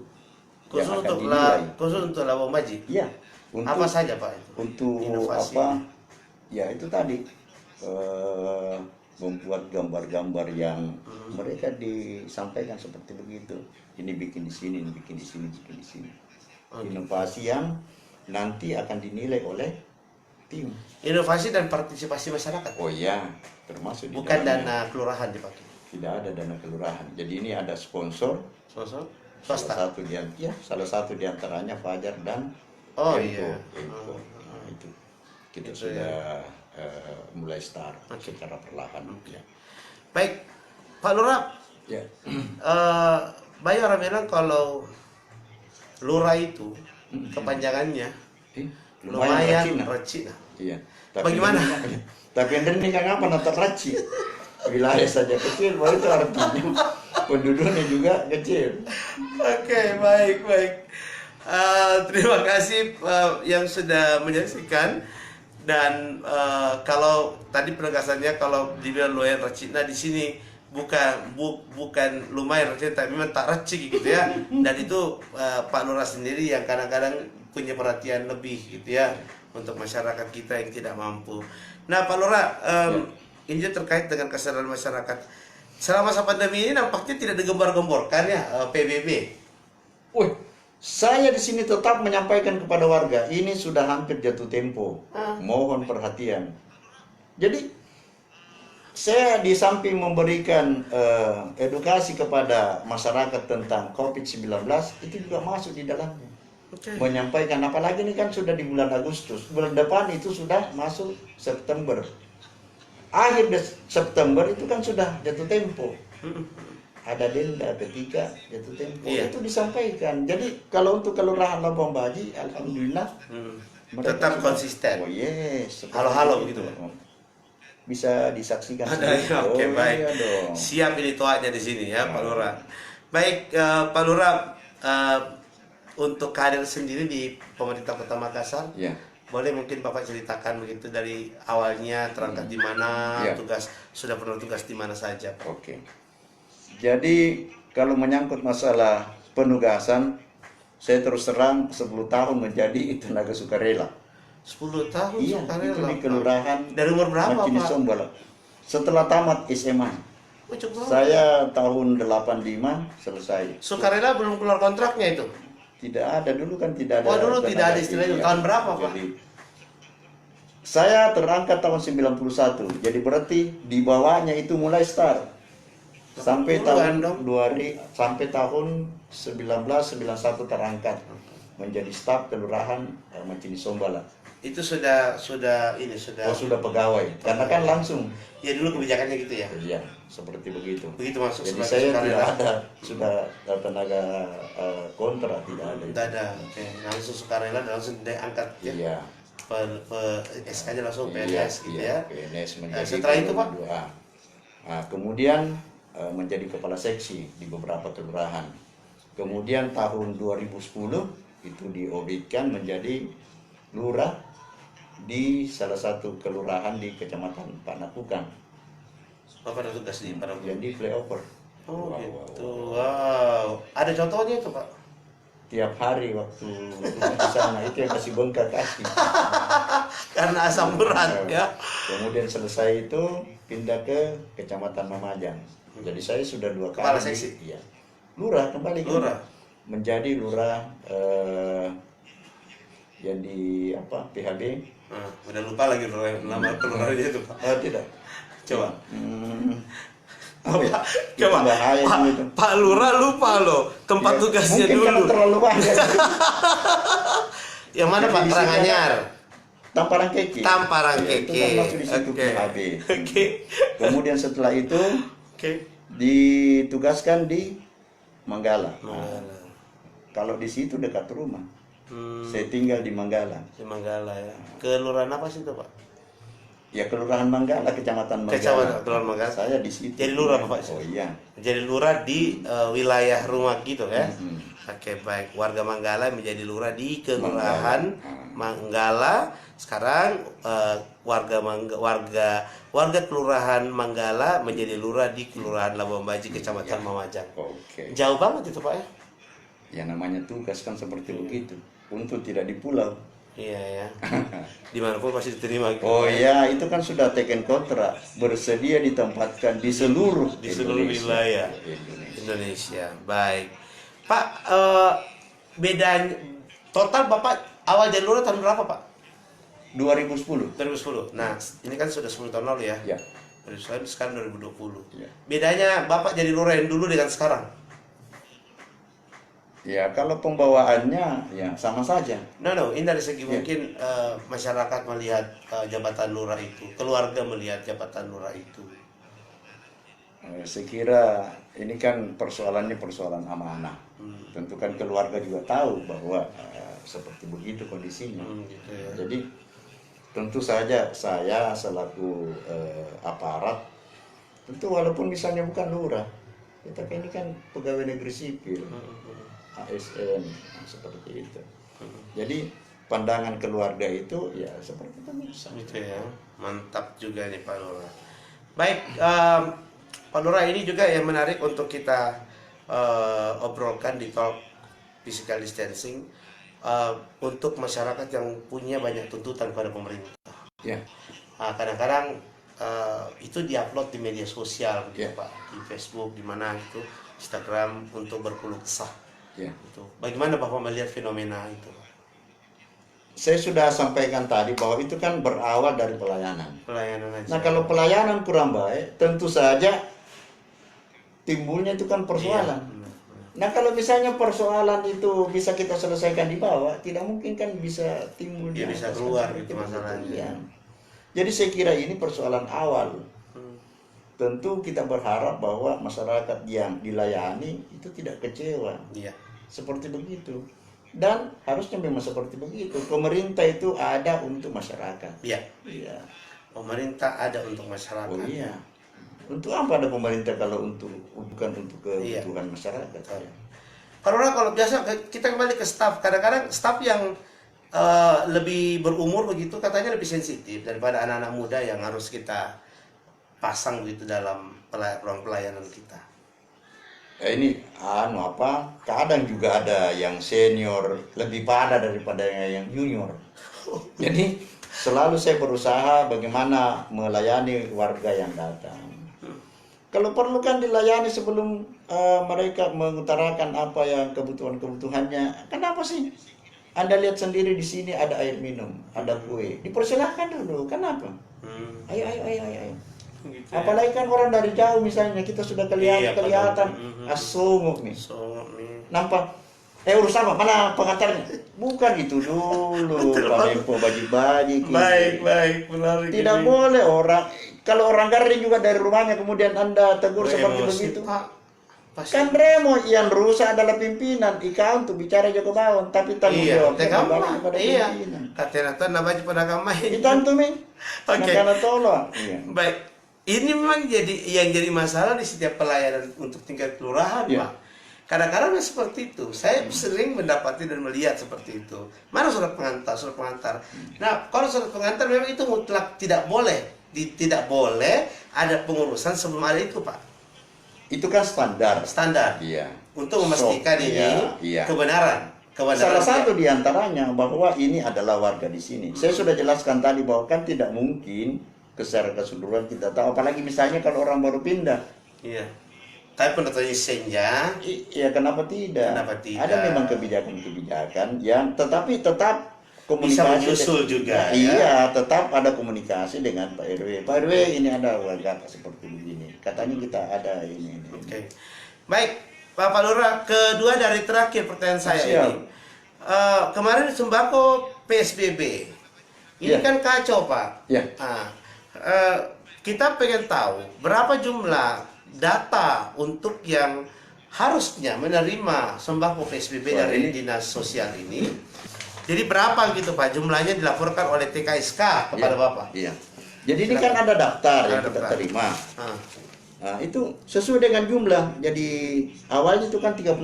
Speaker 2: yang akan dinilai.
Speaker 1: Khusus untuk Labuan Bajo.
Speaker 2: Iya. Untuk,
Speaker 1: Apa saja Pak itu?
Speaker 2: Untuk
Speaker 1: Inovasi.
Speaker 2: apa? Ya itu tadi membuat gambar-gambar yang mereka disampaikan seperti begitu. Ini bikin di sini, ini bikin di sini, bikin di sini. Inovasi yang nanti akan dinilai oleh tim.
Speaker 1: Inovasi dan partisipasi masyarakat.
Speaker 2: Oh iya, termasuk di
Speaker 1: Bukan
Speaker 2: dalamnya.
Speaker 1: dana kelurahan dipakai.
Speaker 2: Tidak ada dana kelurahan. Jadi ini ada sponsor.
Speaker 1: Sosok
Speaker 2: Salah
Speaker 1: swasta.
Speaker 2: satu di antaranya Fajar dan
Speaker 1: Oh
Speaker 2: Emko.
Speaker 1: iya.
Speaker 2: Emko. Nah, itu kita
Speaker 1: Itu
Speaker 2: sudah mulai start
Speaker 1: Oke.
Speaker 2: secara perlahan. Ya.
Speaker 1: Baik, Pak Lurah.
Speaker 2: Ya.
Speaker 1: Banyak orang bilang kalau lurah itu kepanjangannya
Speaker 2: Eh,
Speaker 1: lumayan
Speaker 2: Cina.
Speaker 1: Cina.
Speaker 2: Iya.
Speaker 1: Bagaimana?
Speaker 2: Tapi ini kan apa nata raci? Wilayah saja kecil, baru itu artinya penduduknya juga kecil.
Speaker 1: Oke, baik. Terima kasih yang sudah menyaksikan. Dan kalau tadi penegasannya kalau dibilang lumayan Cina di sini bukan lumayan Cina, tapi memang tak racik gitu ya. Dan itu Pak Lurah sendiri yang kadang-kadang punya perhatian lebih gitu ya untuk masyarakat kita yang tidak mampu. Nah, Pak Lurah, ini terkait dengan kesadaran masyarakat. Selama masa pandemi ini nampaknya tidak digembar-gemborkan ya PBB.
Speaker 2: Wih, saya di sini tetap menyampaikan kepada warga, ini sudah hampir jatuh tempo. Mohon perhatian. Jadi, saya di samping memberikan edukasi kepada masyarakat tentang COVID-19, itu juga masuk di dalamnya.
Speaker 1: Oke.
Speaker 2: Menyampaikan, apalagi ini kan sudah di bulan Agustus. Bulan depan itu sudah masuk September. Akhir September itu kan sudah jatuh tempo. Ada denda ketika jatuh tempo.
Speaker 1: Iya.
Speaker 2: Itu disampaikan. Jadi kalau untuk Kelurahan Labuan Baji, alhamdulillah mereka
Speaker 1: Tetap
Speaker 2: sudah-
Speaker 1: konsisten.
Speaker 2: Oh yes. seperti
Speaker 1: Halo-halo
Speaker 2: itu.
Speaker 1: begitu, Pak?
Speaker 2: Bisa disaksikan
Speaker 1: Ada
Speaker 2: sendiri.
Speaker 1: ya, oke,
Speaker 2: Oh,
Speaker 1: baik.
Speaker 2: iya dong.
Speaker 1: Siap ini toanya di sini ya, Pak Lurah. Baik, Pak Lurah, untuk karir sendiri di pemerintah Kota Makassar,
Speaker 2: Ya.
Speaker 1: boleh mungkin Bapak ceritakan begitu dari awalnya terangkat di mana,
Speaker 2: Ya.
Speaker 1: sudah pernah tugas di mana saja, Pak.
Speaker 2: Oke. Jadi kalau menyangkut masalah penugasan, saya terus terang 10 tahun menjadi tenaga sukarela.
Speaker 1: 10 tahun
Speaker 2: Iya,
Speaker 1: sukarela,
Speaker 2: itu di
Speaker 1: Pak.
Speaker 2: kelurahan
Speaker 1: Dari umur berapa,
Speaker 2: Macini
Speaker 1: Pak?
Speaker 2: Sombala. Setelah tamat SMA,
Speaker 1: Oh, cukup.
Speaker 2: saya tahun 85 selesai.
Speaker 1: Sukarela belum keluar kontraknya itu.
Speaker 2: Tidak ada dulu kan tidak ada.
Speaker 1: Oh, dulu tidak ada
Speaker 2: tenaga
Speaker 1: istilah itu.
Speaker 2: kerja.
Speaker 1: Tahun berapa, Pak?
Speaker 2: Jadi, saya terangkat tahun 91. Jadi berarti di bawahnya itu mulai start. Sampai
Speaker 1: Puluhan
Speaker 2: tahun
Speaker 1: dong.
Speaker 2: 2000 sampai tahun 1991 terangkat menjadi staf kelurahan Macini Sombala.
Speaker 1: Itu sudah
Speaker 2: Oh, sudah pegawai. Karena kan langsung.
Speaker 1: ya dulu kebijakannya gitu ya.
Speaker 2: Iya, seperti begitu.
Speaker 1: Begitu masuk
Speaker 2: Jadi
Speaker 1: sebagai
Speaker 2: saya
Speaker 1: sukarela.
Speaker 2: tidak ada sudah tenaga kontra tidak ada.
Speaker 1: Tidak ada. Oke, langsung sukarela dan langsung diangkat ya.
Speaker 2: Iya.
Speaker 1: SK-nya langsung
Speaker 2: Iya,
Speaker 1: PNS gitu
Speaker 2: iya,
Speaker 1: ya.
Speaker 2: PNS
Speaker 1: Nah,
Speaker 2: menjadi
Speaker 1: setelah itu, Pak?
Speaker 2: 2A. Nah, kemudian menjadi kepala seksi di beberapa kelurahan. Kemudian tahun 2010 itu diobitkan menjadi lurah di salah satu kelurahan di Kecamatan Panakukan.
Speaker 1: Bapak ada tugas di Paragu.
Speaker 2: Jadi flyover.
Speaker 1: Oh
Speaker 2: Wow,
Speaker 1: gitu.
Speaker 2: wow, wow.
Speaker 1: Wow. Ada contohnya itu, Pak?
Speaker 2: Tiap hari waktu di sana itu yang kasih bengkak kaki.
Speaker 1: Karena asam urat ya.
Speaker 2: Kemudian selesai itu pindah ke Kecamatan Mamajang. Jadi saya sudah 2 kali.
Speaker 1: Kepala seksi?
Speaker 2: Iya. Lurah kembali kan?
Speaker 1: Lurah.
Speaker 2: Menjadi lurah yang di apa PHB.
Speaker 1: Nah, udah lupa lagi nama kelurahannya itu, Pak.
Speaker 2: Oh tidak.
Speaker 1: Coba.
Speaker 2: Apa ya? Itu
Speaker 1: Coba.
Speaker 2: bahaya
Speaker 1: Pak,
Speaker 2: itu.
Speaker 1: Pak Lurah lupa loh tempat
Speaker 2: Ya,
Speaker 1: tugasnya
Speaker 2: mungkin karena
Speaker 1: dulu.
Speaker 2: terlalu banyak.
Speaker 1: Yang mana,
Speaker 2: Jadi
Speaker 1: Pak?
Speaker 2: di sini
Speaker 1: Karanganyar.
Speaker 2: Tamparan Keke.
Speaker 1: Tamparan
Speaker 2: Ya, itu
Speaker 1: Keke.
Speaker 2: kan masuk di situ
Speaker 1: Oke.
Speaker 2: PHB.
Speaker 1: Oke.
Speaker 2: Kemudian setelah itu
Speaker 1: Oke.
Speaker 2: ditugaskan di Manggala.
Speaker 1: Manggala.
Speaker 2: Kalau di situ dekat rumah.
Speaker 1: Hmm,
Speaker 2: Saya tinggal di Manggala.
Speaker 1: di Manggala ya. Kelurahan apa sih itu, Pak?
Speaker 2: Ya Kelurahan Manggala, Kecamatan Manggala.
Speaker 1: Kecamatan Kelurahan Manggala.
Speaker 2: Saya di situ.
Speaker 1: Jadi lurah, Bapak?
Speaker 2: Oh iya.
Speaker 1: Jadi lurah di wilayah rumah gitu ya.
Speaker 2: Mhm.
Speaker 1: Oke, baik. Warga Manggala menjadi lurah di Kelurahan
Speaker 2: Manggala.
Speaker 1: Manggala. Sekarang warga Kelurahan Manggala menjadi lurah di Kelurahan Labuan Baji, Kecamatan Mamajang.
Speaker 2: Oke.
Speaker 1: Jauh banget itu, Pak ya?
Speaker 2: Ya namanya tugas kan seperti begitu. Untuk tidak di pulau.
Speaker 1: Iya ya. Dimanapun pasti diterima. Gitu.
Speaker 2: Oh iya, itu kan sudah taken kontrak. Bersedia ditempatkan di seluruh Indonesia.
Speaker 1: wilayah
Speaker 2: Indonesia.
Speaker 1: Indonesia. Baik, Pak. Bedanya total Bapak awal jadi lurah tahun berapa, Pak?
Speaker 2: 2010.
Speaker 1: 2010. Nah, ini kan sudah 10 tahun lalu ya.
Speaker 2: Ya.
Speaker 1: 2009, sekarang 2020.
Speaker 2: Ya.
Speaker 1: Bedanya Bapak jadi lurah yang dulu dengan sekarang?
Speaker 2: Ya, kalau pembawaannya ya sama saja.
Speaker 1: No, ini dari segi
Speaker 2: Ya.
Speaker 1: mungkin masyarakat melihat jabatan lurah itu, keluarga melihat jabatan lurah itu.
Speaker 2: Saya kira ini kan persoalannya persoalan amanah. Tentu kan keluarga juga tahu bahwa seperti begitu kondisinya.
Speaker 1: Gitu ya.
Speaker 2: Jadi tentu saja saya selaku aparat, tentu walaupun misalnya bukan lurah, tapi ini kan pegawai negeri sipil, ASN, seperti itu. Jadi pandangan keluarga itu ya seperti itu bisa.
Speaker 1: Gitu ya. Mantap juga nih Pak Lurah. Baik, Pak Lurah, ini juga yang menarik untuk kita obrolkan di talk physical distancing untuk masyarakat yang punya banyak tuntutan kepada pemerintah.
Speaker 2: Ya.
Speaker 1: Kadang-kadang itu diupload di media sosial gitu
Speaker 2: Ya.
Speaker 1: Pak, di Facebook, di mana gitu, Instagram untuk berkeluh kesah.
Speaker 2: Ya.
Speaker 1: Gitu. Bagaimana Bapak melihat fenomena itu?
Speaker 2: Saya sudah sampaikan tadi bahwa itu kan berawal dari pelayanan.
Speaker 1: Pelayanan aja.
Speaker 2: Nah, kalau pelayanan kurang baik, tentu saja timbulnya itu kan persoalan.
Speaker 1: Iya.
Speaker 2: Nah, kalau misalnya persoalan itu bisa kita selesaikan di bawah, tidak mungkin kan bisa timbul
Speaker 1: Dia
Speaker 2: di
Speaker 1: bisa
Speaker 2: atas,
Speaker 1: keluar
Speaker 2: kan
Speaker 1: gitu
Speaker 2: seperti
Speaker 1: masalahnya.
Speaker 2: Iya. Jadi saya kira ini persoalan awal. Tentu kita berharap bahwa masyarakat yang dilayani itu tidak kecewa.
Speaker 1: Iya.
Speaker 2: Seperti begitu. Dan harusnya memang seperti begitu. Pemerintah itu ada untuk masyarakat.
Speaker 1: Iya.
Speaker 2: Iya.
Speaker 1: Pemerintah ada untuk masyarakat.
Speaker 2: Oh iya. Untuk apa ada pemerintah kalau bukan untuk kebutuhan masyarakat? Ya.
Speaker 1: Kalau biasa kita kembali ke staff, kadang-kadang staff yang lebih berumur begitu katanya lebih sensitif daripada anak-anak muda yang harus kita pasang begitu dalam ruang pelayanan kita.
Speaker 2: Ini kadang juga ada yang senior lebih parah daripada yang junior. Jadi selalu saya berusaha bagaimana melayani warga yang datang. Kalau perlu kan dilayani sebelum mereka mengutarakan apa yang kebutuhannya. Kenapa sih? Anda lihat sendiri di sini ada air minum, ada kue. Dipersilahkan dulu. Kenapa? Ayo.
Speaker 1: Gitu
Speaker 2: Apalagi kan orang dari jauh misalnya kita sudah kelihatan sungguh nih. Nampak urus apa? Mana pengantarnya? Bukan itu dulu. Panempo bagi-bagi.
Speaker 1: Baik, benar.
Speaker 2: Tidak boleh orang. Kalau orang garing juga dari rumahnya kemudian Anda tegur seperti
Speaker 1: Emosi,
Speaker 2: begitu.
Speaker 1: Pak.
Speaker 2: Kan remo yang rusak adalah pimpinan. Ika untuk bicara Joko Bawon, tapi tanggung jawabnya kembali kepada pimpinan.
Speaker 1: Katanya nambah pedagang main.
Speaker 2: Itu antum nih.
Speaker 1: Oke.
Speaker 2: Karena tolong. Iya.
Speaker 1: Baik. Ini memang jadi masalah di setiap pelayanan untuk tingkat kelurahan,
Speaker 2: Iya.
Speaker 1: Pak. Kadang-kadang seperti itu. Saya sering mendapati dan melihat seperti itu. Mana surat pengantar? Nah, kalau surat pengantar memang itu mutlak tidak boleh. Tidak boleh ada pengurusan sebelum ada itu, Pak.
Speaker 2: Itu kan standar. Iya.
Speaker 1: Untuk memastikan
Speaker 2: iya.
Speaker 1: kebenaran.
Speaker 2: Salah satu diantaranya bahwa ini adalah warga di sini. Saya sudah jelaskan tadi bahwa kan tidak mungkin secara keseluruhan kita tahu. Apalagi misalnya kalau orang baru pindah.
Speaker 1: Iya. Tapi penentuannya senja.
Speaker 2: Iya, kenapa tidak? Ada memang kebijakan-kebijakan yang tetap komunikasi.
Speaker 1: Bisa menyusul juga.
Speaker 2: Iya, tetap ada komunikasi dengan Pak RW. Pak RW ini ada warga seperti begini. Katanya kita ada ini.
Speaker 1: Oke. Baik, Pak Lurah, kedua dari terakhir pertanyaan saya ini. Kemarin sembako PSBB. Ini kan kacau, Pak.
Speaker 2: Iya.
Speaker 1: Kita pengen tahu berapa jumlah data untuk yang harusnya menerima sembako PSBB dari Dinas Sosial ini. Jadi berapa gitu Pak jumlahnya dilaporkan oleh TKSK kepada Bapak?
Speaker 2: Iya. Jadi ini kan ada daftar yang kita terima. Nah, itu sesuai dengan jumlah. Jadi awalnya itu kan 36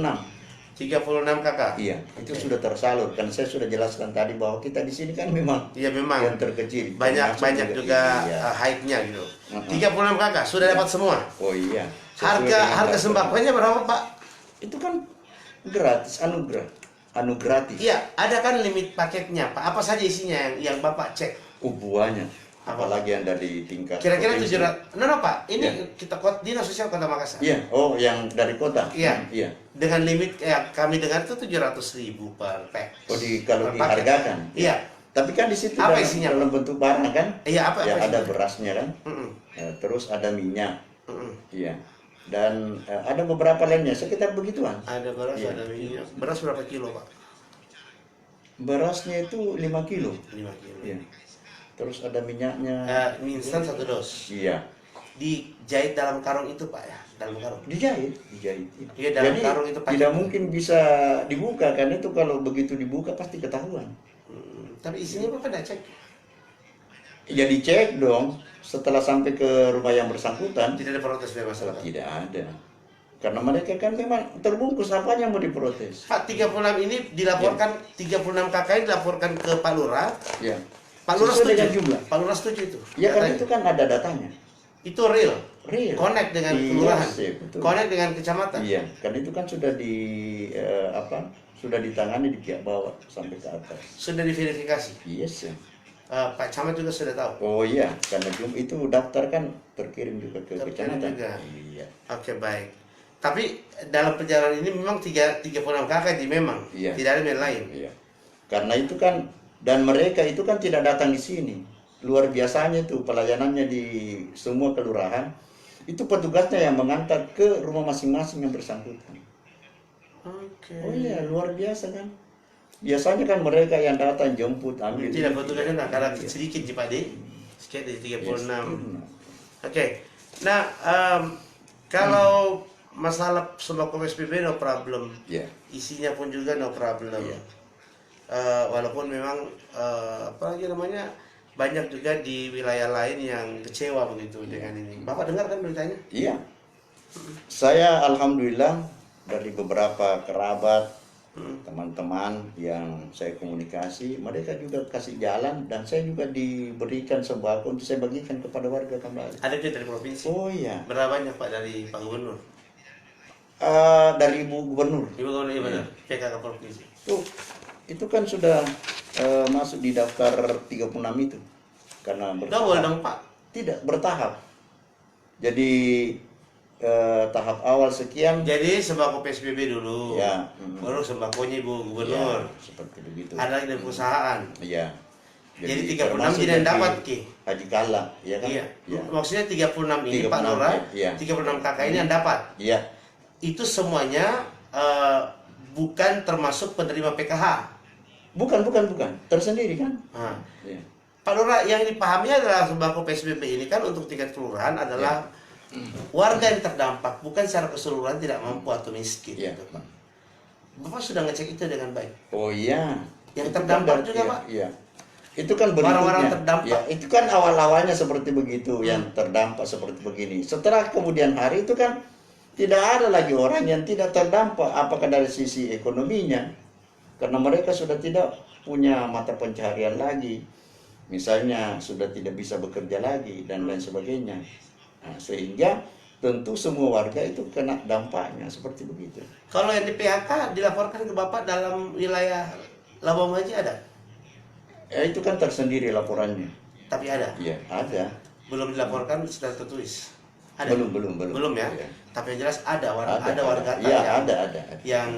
Speaker 1: kakak.
Speaker 2: Iya, itu sudah tersalur. Kan saya sudah jelaskan tadi bahwa kita di sini kan memang yang terkecil.
Speaker 1: Banyak juga height-nya gitu. 36 kakak sudah dapat semua.
Speaker 2: Oh iya.
Speaker 1: Harga sembakonya berapa Pak?
Speaker 2: Itu kan gratis, gratis.
Speaker 1: Iya, ada kan limit paketnya Pak. Apa saja isinya yang Bapak cek?
Speaker 2: Banyak. Apalagi yang dari tingkat
Speaker 1: kira-kira 700. No Pak, ini kita Dinas Sosial Kota Makassar.
Speaker 2: Iya, yang dari kota.
Speaker 1: Iya. Dengan limit kami dengar itu 700.000 per pack.
Speaker 2: Kalau dihargakan.
Speaker 1: Iya.
Speaker 2: Tapi kan di situ
Speaker 1: Apa
Speaker 2: dalam,
Speaker 1: isinya,
Speaker 2: dalam bentuk barang kan?
Speaker 1: Iya, apa
Speaker 2: Ya
Speaker 1: isinya?
Speaker 2: ada berasnya kan,
Speaker 1: Mm-mm.
Speaker 2: terus ada minyak,
Speaker 1: Mm-mm.
Speaker 2: iya. Dan ada beberapa lainnya sekitar begituan.
Speaker 1: Ada beras,
Speaker 2: Iya.
Speaker 1: ada minyak. Beras berapa kilo, Pak?
Speaker 2: Berasnya itu 5 kilo.
Speaker 1: 5 kilo.
Speaker 2: Iya. Terus ada minyaknya.
Speaker 1: Mie instan 1 dos.
Speaker 2: Iya.
Speaker 1: Dijahit dalam karung itu, Pak, ya? Dalam karung.
Speaker 2: Dijahit.
Speaker 1: Iya, dalam
Speaker 2: Jadi
Speaker 1: karung itu pakai.
Speaker 2: tidak mungkin bisa dibuka karena itu kalau begitu dibuka pasti ketahuan.
Speaker 1: Tapi isinya Bapak tidak cek?
Speaker 2: Ya dicek dong setelah sampai ke rumah yang bersangkutan.
Speaker 1: Tidak ada protes dari masyarakat?
Speaker 2: Tidak ada. Karena mereka kan memang terbungkus, apanya mau diprotes.
Speaker 1: Pak, 36 ini dilaporkan, 36 KK ini dilaporkan ke Pak Lurah.
Speaker 2: Ya.
Speaker 1: Pak Lurah
Speaker 2: Sesuai
Speaker 1: setuju?
Speaker 2: dengan jumlah.
Speaker 1: Pak Lurah setuju itu?
Speaker 2: Ya kan
Speaker 1: Datanya.
Speaker 2: itu kan ada datanya.
Speaker 1: Itu real?
Speaker 2: Real.
Speaker 1: Connect dengan
Speaker 2: Iya
Speaker 1: kelurahan?
Speaker 2: sih, betul.
Speaker 1: Connect dengan kecamatan?
Speaker 2: Iya, kan itu kan sudah sudah ditangani di pihak bawah sampai ke atas.
Speaker 1: Sudah diverifikasi?
Speaker 2: Yes. Ya.
Speaker 1: Pak Camat juga sudah tahu?
Speaker 2: Oh iya, karena itu daftar kan terkirim juga ke
Speaker 1: Terkirim
Speaker 2: kecamatan.
Speaker 1: juga.
Speaker 2: Iya.
Speaker 1: Oke, baik. Tapi dalam perjalanan ini memang 36 KK memang?
Speaker 2: Iya.
Speaker 1: Tidak ada yang lain?
Speaker 2: Iya. Karena itu kan, dan mereka itu kan tidak datang di sini. Luar biasanya itu pelayanannya di semua kelurahan. Itu petugasnya yang mengantar ke rumah masing-masing yang bersangkutan.
Speaker 1: Oke.
Speaker 2: Oh iya, luar biasa kan. Biasanya kan mereka yang datang jemput, ambil.
Speaker 1: Tidak, petugasnya nak kalah
Speaker 2: Iya.
Speaker 1: sedikit sih Pak De. Sekian dari 36.
Speaker 2: Yes.
Speaker 1: Oke. Nah, kalau masalah sembako PSBB no problem.
Speaker 2: Ya.
Speaker 1: Isinya pun juga no problem.
Speaker 2: Iya.
Speaker 1: Walaupun memang apa lagi namanya, banyak juga di wilayah lain yang kecewa begitu dengan ini. Bapak dengar kan beritanya?
Speaker 2: Iya. Saya alhamdulillah dari beberapa kerabat, teman-teman yang saya komunikasi, mereka juga kasih jalan dan saya juga diberikan sembako untuk saya bagikan kepada warga kembali.
Speaker 1: Ada juga dari provinsi.
Speaker 2: Oh iya.
Speaker 1: Berapa banyak Pak dari Pak Gubernur?
Speaker 2: Dari Ibu Gubernur.
Speaker 1: Ibu Gubernur iya benar. PKK provinsi.
Speaker 2: Itu kan sudah masuk di daftar 36 itu. Karena
Speaker 1: Double dong Pak.
Speaker 2: Tidak, bertahap. Jadi tahap awal sekian.
Speaker 1: Jadi sembako PSBB dulu.
Speaker 2: Ya.
Speaker 1: Baru sembakonya Ibu Gubernur.
Speaker 2: Ya, seperti begitu.
Speaker 1: Ada lagi dari perusahaan.
Speaker 2: Iya.
Speaker 1: Jadi 36
Speaker 2: termasuk
Speaker 1: tidak
Speaker 2: dari
Speaker 1: dapat Ki.
Speaker 2: Haji Kala, ya kan?
Speaker 1: Iya.
Speaker 2: Iya.
Speaker 1: Maksudnya 36 ini
Speaker 2: 36,
Speaker 1: Pak Lurah,
Speaker 2: iya.
Speaker 1: 36 KK ini yang dapat.
Speaker 2: Iya.
Speaker 1: Itu semuanya bukan termasuk penerima PKH.
Speaker 2: Bukan. Tersendiri kan?
Speaker 1: Nah,
Speaker 2: Iya.
Speaker 1: Pak Lurah, yang dipahami adalah sembako PSBB ini kan untuk tingkat kelurahan adalah warga yang terdampak, bukan secara keseluruhan tidak mampu atau miskin.
Speaker 2: Iya.
Speaker 1: Gitu, Pak. Bapak sudah ngecek itu dengan baik.
Speaker 2: Oh iya.
Speaker 1: Yang
Speaker 2: Itu
Speaker 1: terdampak
Speaker 2: kan
Speaker 1: juga,
Speaker 2: iya,
Speaker 1: Pak?
Speaker 2: Iya. Itu kan bentuknya.
Speaker 1: Orang-orang terdampak.
Speaker 2: Ya, itu kan awal-awalnya seperti begitu, yang terdampak seperti begini. Setelah kemudian hari itu kan tidak ada lagi orang yang tidak terdampak, apakah dari sisi ekonominya, karena mereka sudah tidak punya mata pencaharian lagi, misalnya sudah tidak bisa bekerja lagi dan lain sebagainya. Nah, sehingga tentu semua warga itu kena dampaknya seperti begitu.
Speaker 1: Kalau yang di PHK dilaporkan ke Bapak dalam wilayah Labuan Bajo ada?
Speaker 2: Ya itu kan tersendiri laporannya.
Speaker 1: Tapi ada?
Speaker 2: Iya, ada.
Speaker 1: Belum dilaporkan secara tertulis? Ada?
Speaker 2: Belum.
Speaker 1: Belum ya?
Speaker 2: Iya.
Speaker 1: Tapi yang jelas ada warga
Speaker 2: Iya,
Speaker 1: yang,
Speaker 2: ada.
Speaker 1: yang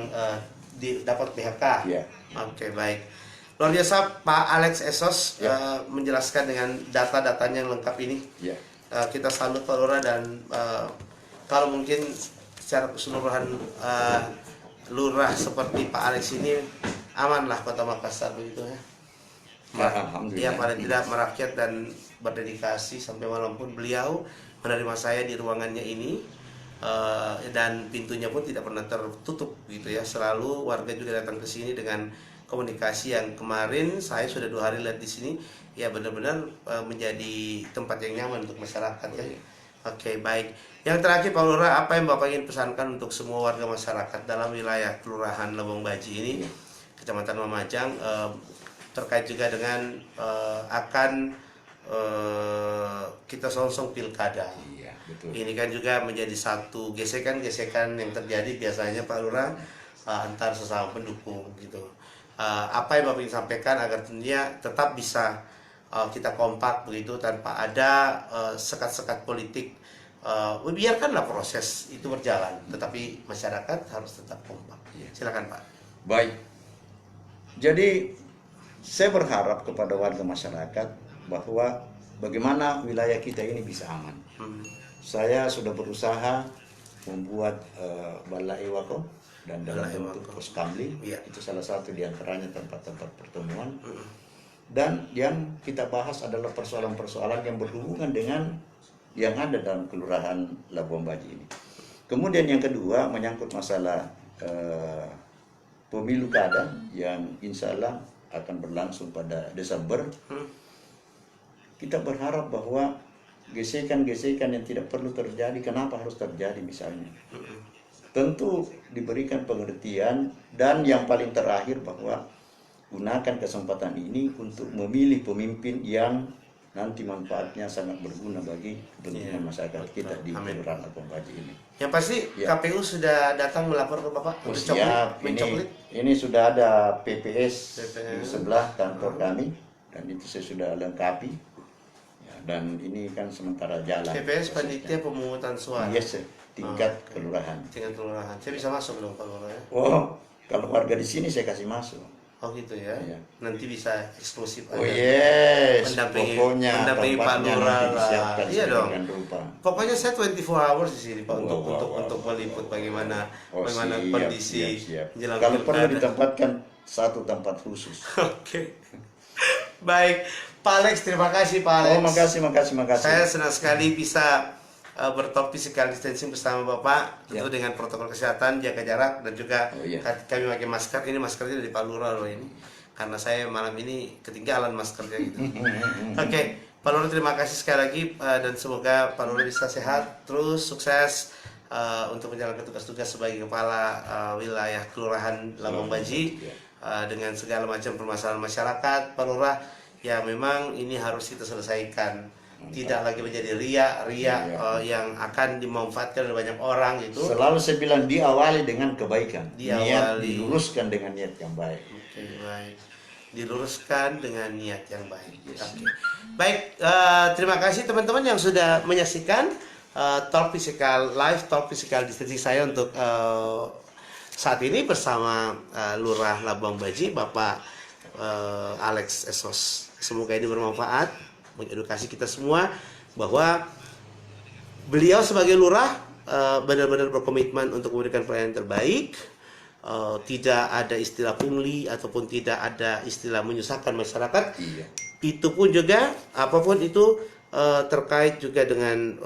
Speaker 1: dapat PHK.
Speaker 2: Iya.
Speaker 1: Oke, baik. Luar biasa Pak Alex Esos
Speaker 2: Ya.
Speaker 1: menjelaskan dengan data-datanya yang lengkap ini.
Speaker 2: Iya.
Speaker 1: Kita salut Pak Lurah dan kalau mungkin secara keseluruhan lurah seperti Pak Alex ini amanlah Kota Makassar begitu ya.
Speaker 2: Ya, alhamdulillah.
Speaker 1: Dia paling tidak merakyat dan berdedikasi sampai malam pun beliau menerima saya di ruangannya ini dan pintunya pun tidak pernah tertutup gitu ya. Selalu warga juga datang ke sini dengan komunikasi yang kemarin saya sudah 2 hari lihat di sini ya, benar-benar menjadi tempat yang nyaman untuk masyarakat ya. Oke, baik. Yang terakhir Pak Lurah, apa yang Bapak ingin pesankan untuk semua warga masyarakat dalam wilayah Kelurahan Lebong Baji ini, Kecamatan Mamajang, terkait juga dengan akan kita songsong pilkada.
Speaker 2: Iya, betul.
Speaker 1: Ini kan juga menjadi satu gesekan-gesekan yang terjadi biasanya Pak Lurah antar sesama pendukung gitu. Apa yang Bapak ingin sampaikan agar tentunya tetap bisa kita kompak begitu tanpa ada sekat-sekat politik. Biarkanlah proses itu berjalan, tetapi masyarakat harus tetap kompak. Silakan Pak.
Speaker 2: Baik. Jadi Saya berharap kepada warga masyarakat bahwa bagaimana wilayah kita ini bisa aman. Saya sudah berusaha membuat balai wako dan dalam bentuk pos kamling. Itu salah satu di antaranya tempat-tempat pertemuan. Dan yang kita bahas adalah persoalan-persoalan yang berhubungan dengan yang ada dalam Kelurahan Labuan Baji ini. Kemudian yang kedua menyangkut masalah pemilu kada yang insya Allah akan berlangsung pada Desember. Kita berharap bahwa gesekan-gesekan yang tidak perlu terjadi, kenapa harus terjadi misalnya? Tentu diberikan pengertian, dan yang paling terakhir bahwa gunakan kesempatan ini untuk memilih pemimpin yang nanti manfaatnya sangat berguna bagi kepentingan masyarakat kita di Kelurahan Labuan Baji ini.
Speaker 1: Yang pasti KPU sudah datang melapor ke Bapak untuk
Speaker 2: siap. Ini sudah ada PPS di sebelah kantor kami, dan itu saya sudah lengkapi. Ya, dan ini kan sementara jalan.
Speaker 1: PPS panitia pemungutan suara.
Speaker 2: Yes, tingkat kelurahan.
Speaker 1: Tingkat kelurahan. Saya bisa masuk dong Pak Lurah ya?
Speaker 2: Oh, kalau warga di sini saya kasih masuk.
Speaker 1: Oh gitu ya.
Speaker 2: Iya.
Speaker 1: Nanti bisa eksklusif
Speaker 2: Oh yes.
Speaker 1: mendampingi
Speaker 2: Pokoknya
Speaker 1: Pak Lurah lah. Iya dong.
Speaker 2: Rupa.
Speaker 1: Pokoknya saya 24 hours di sini Pak untuk meliput bagaimana kondisi
Speaker 2: jelang kalau perlu ditempatkan satu tempat khusus.
Speaker 1: Oke. Baik, Pak Alex, terima kasih Pak Alex.
Speaker 2: Oh, makasih.
Speaker 1: Saya senang sekali bisa bertalk physical distancing bersama Bapak, tentu dengan protokol kesehatan, jaga jarak, dan juga kami pakai masker. Ini maskernya dari Pak Lurah loh ini, karena saya malam ini ketinggalan maskernya gitu. Oke, Pak Lurah terima kasih sekali lagi, dan semoga Pak Lurah bisa sehat, terus sukses untuk menjalankan tugas-tugas sebagai kepala wilayah Kelurahan Labuan Baji dengan segala macam permasalahan masyarakat. Pak Lurah, ya memang ini harus kita selesaikan. Tidak lagi menjadi ria yang akan dimanfaatkan oleh banyak orang gitu.
Speaker 2: Selalu saya bilang diawali dengan kebaikan.
Speaker 1: Niat
Speaker 2: diluruskan dengan niat yang baik.
Speaker 1: Oke, baik. Diluruskan dengan niat yang baik. Oke. Baik, terima kasih teman-teman yang sudah menyaksikan talk physical distancing saya untuk saat ini bersama Lurah Labuan Baji, Bapak Alex Esos. Semoga ini bermanfaat, mengedukasi kita semua bahwa beliau sebagai lurah benar-benar berkomitmen untuk memberikan pelayanan terbaik. Tidak ada istilah pungli ataupun tidak ada istilah menyusahkan masyarakat. Itu pun juga apapun itu terkait juga dengan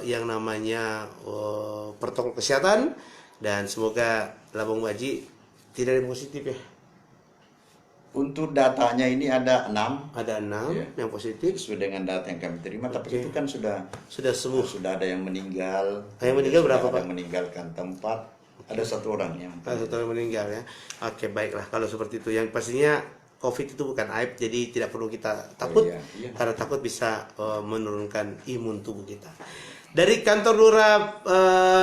Speaker 1: yang namanya protokol kesehatan, dan semoga Labuan Baji tidak ada yang positif ya.
Speaker 2: Untuk datanya ini ada 6.
Speaker 1: Ada 6 yang positif.
Speaker 2: Sesuai dengan data yang kami terima, tapi itu kan sudah
Speaker 1: sembuh.
Speaker 2: Sudah ada yang meninggal.
Speaker 1: Yang meninggal berapa, Pak?
Speaker 2: Ada yang meninggalkan tempat. Ada 1 orang yang.
Speaker 1: Ada 1 orang meninggal ya. Oke, baiklah kalau seperti itu. Yang pastinya COVID itu bukan aib, jadi tidak perlu kita takut. Karena takut bisa menurunkan imun tubuh kita. Dari kantor Lurah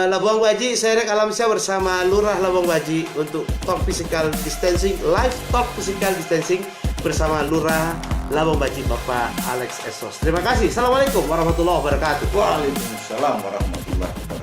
Speaker 1: Labuan Baji, saya Rek Alamsyah bersama Lurah Labuan Baji untuk talk physical distancing, live talk physical distancing bersama Lurah Labuan Baji, Bapak Alex Esos. Terima kasih. Assalamualaikum warahmatullahi wabarakatuh.
Speaker 2: Waalaikumsalam warahmatullahi wabarakatuh.